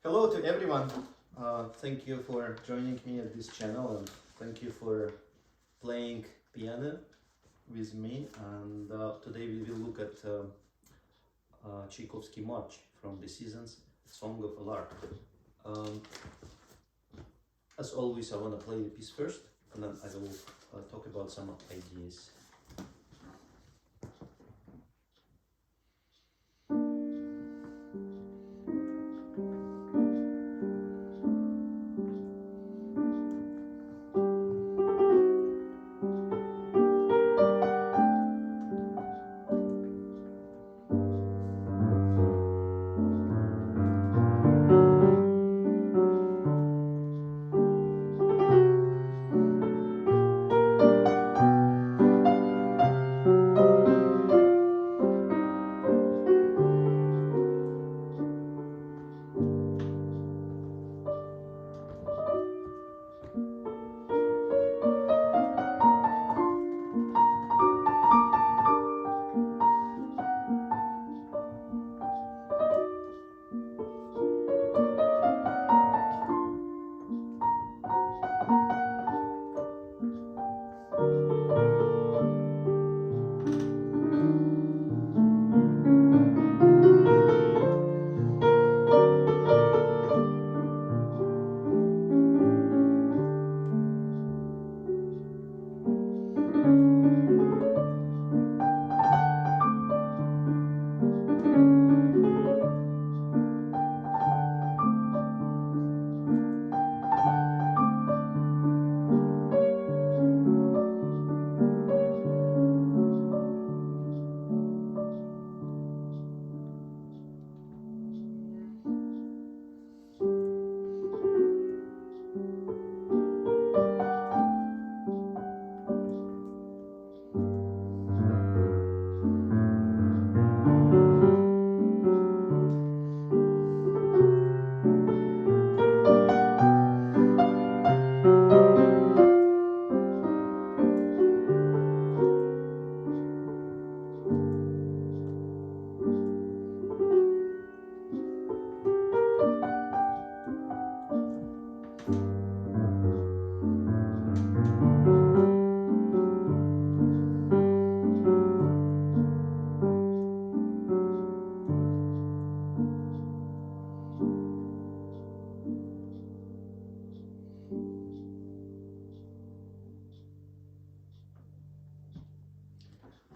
Hello to everyone. Thank you for joining me at this channel, and thank you for playing piano with me. And today we will look at Tchaikovsky March from the Seasons, Song of a Lark. As always, I want to play the piece first, and then I will talk about some ideas.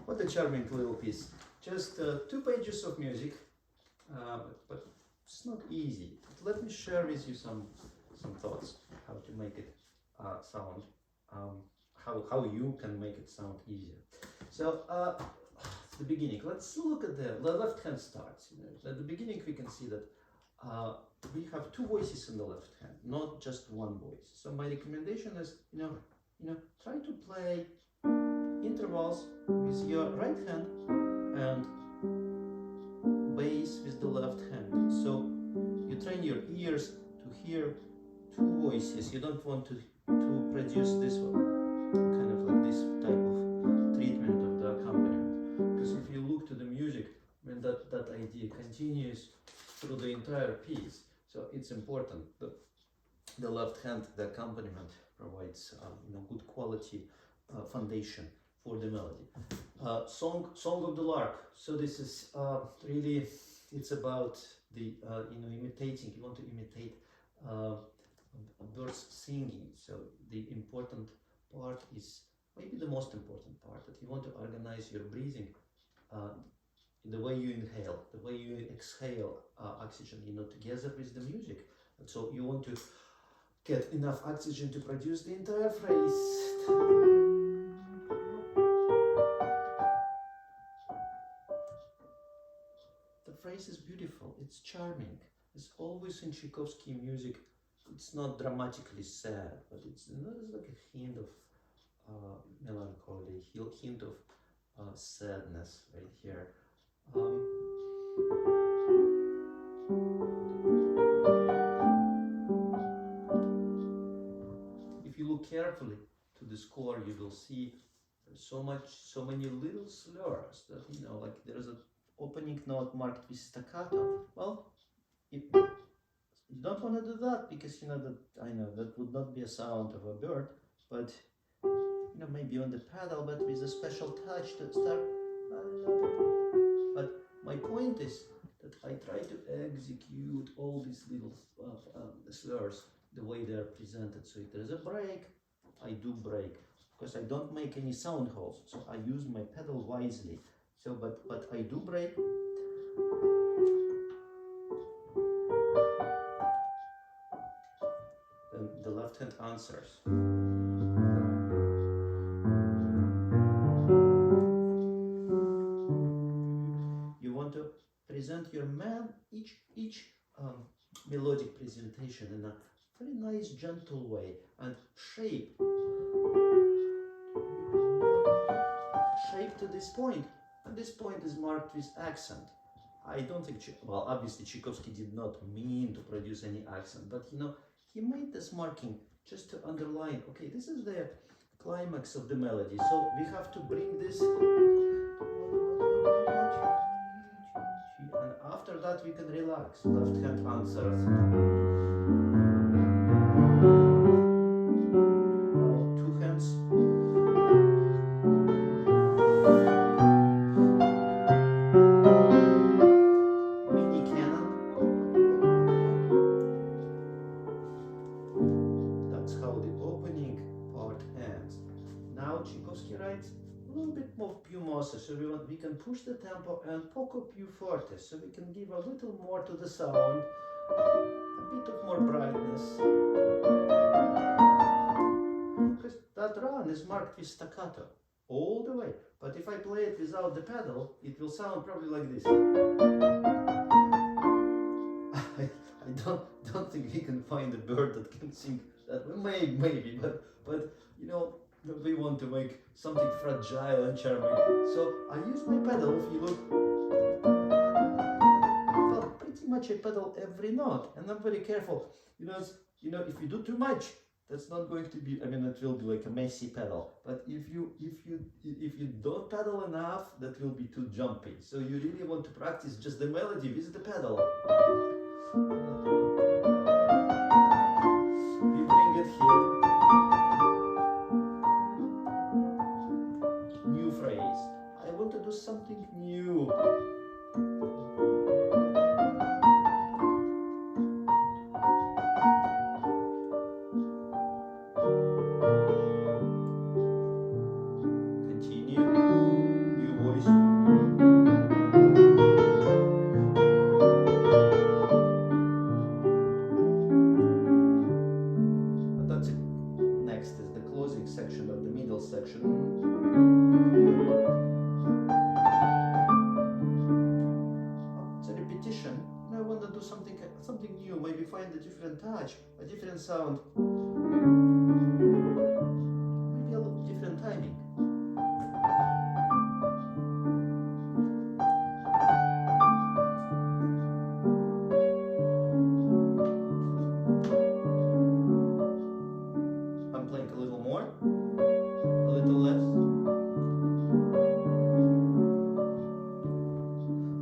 What a charming little piece. Just 2 pages of music, but it's not easy. Let me share with you some thoughts how to make it sound, how you can make it sound easier. So the beginning, let's look at the left hand starts. At the beginning we can see that we have 2 voices in the left hand, not just one voice. So my recommendation is, try to play intervals with your right hand and bass with the left hand. So you train your ears to hear 2 voices. You don't want to produce this one, kind of like this type of treatment of the accompaniment. Because if you look to the music, that idea continues through the entire piece. So it's important that the left hand, the accompaniment, provides good quality foundation for the melody. Song of the Lark. So this is really, it's about the imitating. You want to imitate birds singing. So the important part is maybe the most important part, that you want to organize your breathing, the way you inhale, the way you exhale oxygen, together with the music. And so you want to get enough oxygen to produce the entire phrase. The phrase is beautiful, it's charming. It's always in Tchaikovsky music. It's not dramatically sad, but it's like a hint of melancholy, hint of sadness right here. If you look carefully to the score, you will see so many little slurs that, like there's an opening note marked with staccato. Well, you don't want to do that because you know that I know that would not be a sound of a bird, but you know maybe on the pedal, but with a special touch to start. But my point is that I try to execute all these little slurs the way they are presented. So if there is a break, I do break because I don't make any sound holes. So I use my pedal wisely. So but I do break. Then the left hand answers. You want to present your each melodic presentation in a very nice, gentle way and shape to this point. And this point is marked with accent. I don't think, well, obviously Tchaikovsky did not mean to produce any accent, but you know, he made this marking just to underline, okay, this is the climax of the melody. So we have to bring this, and after that we can relax. Left hand answers. Two hands. Mini canon. That's how the opening part ends. Now Tchaikovsky writes a little bit more più mosse, so we can push the tempo and poco più forte, so we can give a little more to the sound, a bit of more brightness. Because that run is marked with staccato all the way, but if I play it without the pedal, it will sound probably like this. I don't think we can find a bird that can sing that way. Maybe, but you know, we want to make something fragile and charming. So I use my pedal. If you look, well, pretty much I pedal every note, and I'm very careful. You know, if you do too much, that's not going to be. I mean, it will be like a messy pedal. But if you don't pedal enough, that will be too jumpy. So you really want to practice just the melody with the pedal. We bring it here. New phrase. I want to do something new. Continue. New voice. And that's it. Next is the closing section of the middle section. It's a repetition. And I want to do something new. Maybe find a different touch, a different sound. Maybe a little different timing. I'm playing a little more, a little less.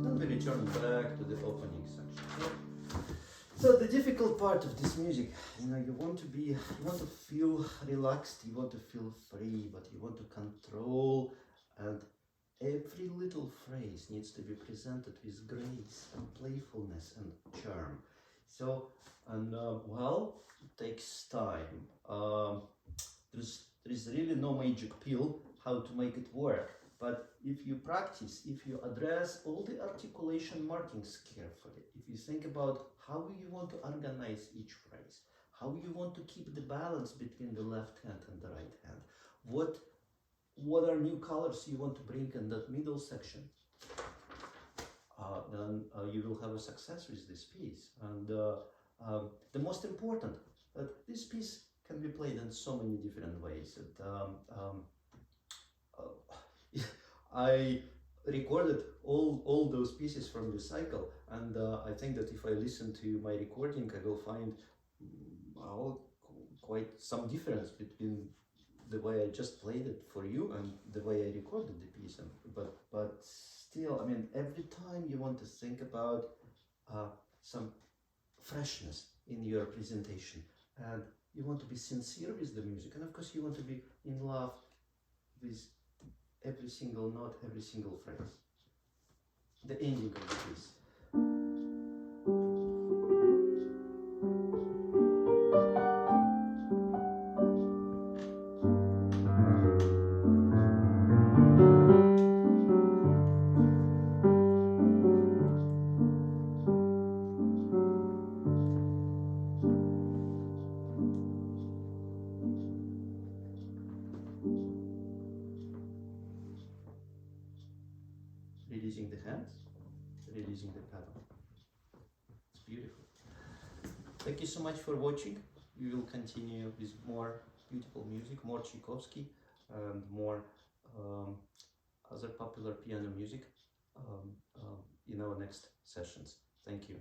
Then we return back to the opening section. So the difficult part of this music, you know, you want to feel relaxed, you want to feel free, but you want to control, and every little phrase needs to be presented with grace and playfulness and charm. So, and well, it takes time. There's really no magic pill how to make it work. But if you practice, if you address all the articulation markings carefully, if you think about how you want to organize each phrase, how you want to keep the balance between the left hand and the right hand, what are new colors you want to bring in that middle section, then you will have a success with this piece. And the most important, that this piece can be played in so many different ways. I recorded all those pieces from the cycle, and I think that if I listen to my recording, I will find quite some difference between the way I just played it for you and the way I recorded the piece. But still, I mean, every time you want to think about some freshness in your presentation, and you want to be sincere with the music, and of course you want to be in love with every single note, every single phrase. The ending of the piece. Releasing the hands, releasing the pedal. It's beautiful. Thank you so much for watching. We will continue with more beautiful music, more Tchaikovsky, and more other popular piano music in our next sessions. Thank you.